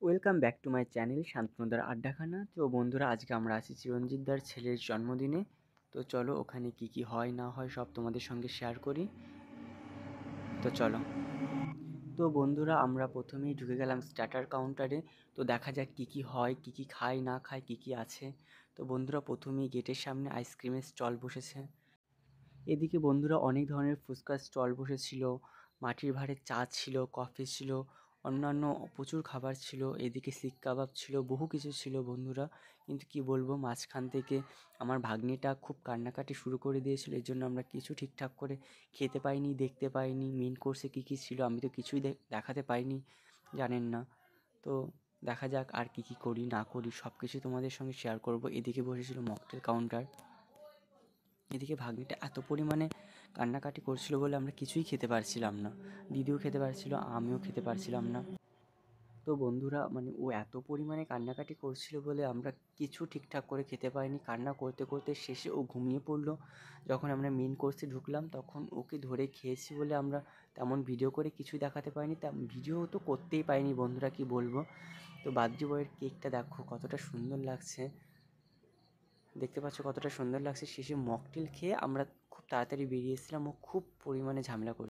Welcome back to my channel শান্তনুদার আড্ডাখানা। তো বন্ধুরা, আজকে আমরা আছি চিরঞ্জিত দার ছেলের জন্মদিনে। তো চলো ওখানে কি কি হয় না হয় সব তোমাদের সঙ্গে শেয়ার করি। তো চলো। তো বন্ধুরা, আমরা প্রথমেই ঢুকে গেলাম স্টার্টার কাউন্টারে। তো দেখা যাক কি কি হয়, কি কি খায় না খায়, কি কি আছে। তো বন্ধুরা, প্রথমেই গেটের সামনে আইসক্রিমের স্টল বসেছে। এদিকে বন্ধুরা অনেক ধরনের ফুচকার স্টল বসেছিল, মাটির ভাঁড়ের চা ছিল, কফি ছিল, অন্যান্য প্রচুর খাবার ছিল। এদিকে শিক কাবাব ছিল, বহু কিছু ছিল বন্ধুরা। কিন্তু কি বলবো, মাঝখান থেকে আমার ভাগ্নিটা খুব কান্নাকাটি শুরু করে দিয়েছিল। এর জন্য আমরা কিছু ঠিকঠাক করে খেতে পাইনি, দেখতে পাইনি। মেন কোর্সে কী কী ছিল আমি তো কিছুই দেখাতে পাইনি, জানেন না। তো দেখা যাক আর কি কি করি না করি, সব কিছুই তোমাদের সঙ্গে শেয়ার করব। এদিকে বসেছিল মকটেল কাউন্টার। এদিকে ভাগ্নিটা এত পরিমাণে কান্নাকাটি করছিল বলে আমরা কিছুই খেতে পারছিলাম না। দিদিও খেতে পারছিল, আমিও খেতে পারছিলাম না। তো বন্ধুরা, মানে ও এত পরিমাণে কান্নাকাটি করছিল বলে আমরা কিছু ঠিকঠাক করে খেতে পারিনি। কান্না করতে করতে শেষে ও ঘুমিয়ে পড়লো। যখন আমরা মেন কোর্সে ঢুকলাম তখন ওকে ধরে খেয়েছি বলে আমরা তেমন ভিডিও করে কিছুই দেখাতে পারিনি। ভিডিও তো করতেই পারিনি বন্ধুরা, কি বলবো। তো বার্থডে বয়ের কেকটা দেখো কতটা সুন্দর লাগছে, দেখতে পাচ্ছ কতটা সুন্দর লাগছে। শেষে মকটেল খেয়ে আমরা খুব তাড়াতাড়ি বেরিয়ে এসেছিলাম। ও খুব পরিমাণে ঝামেলা করে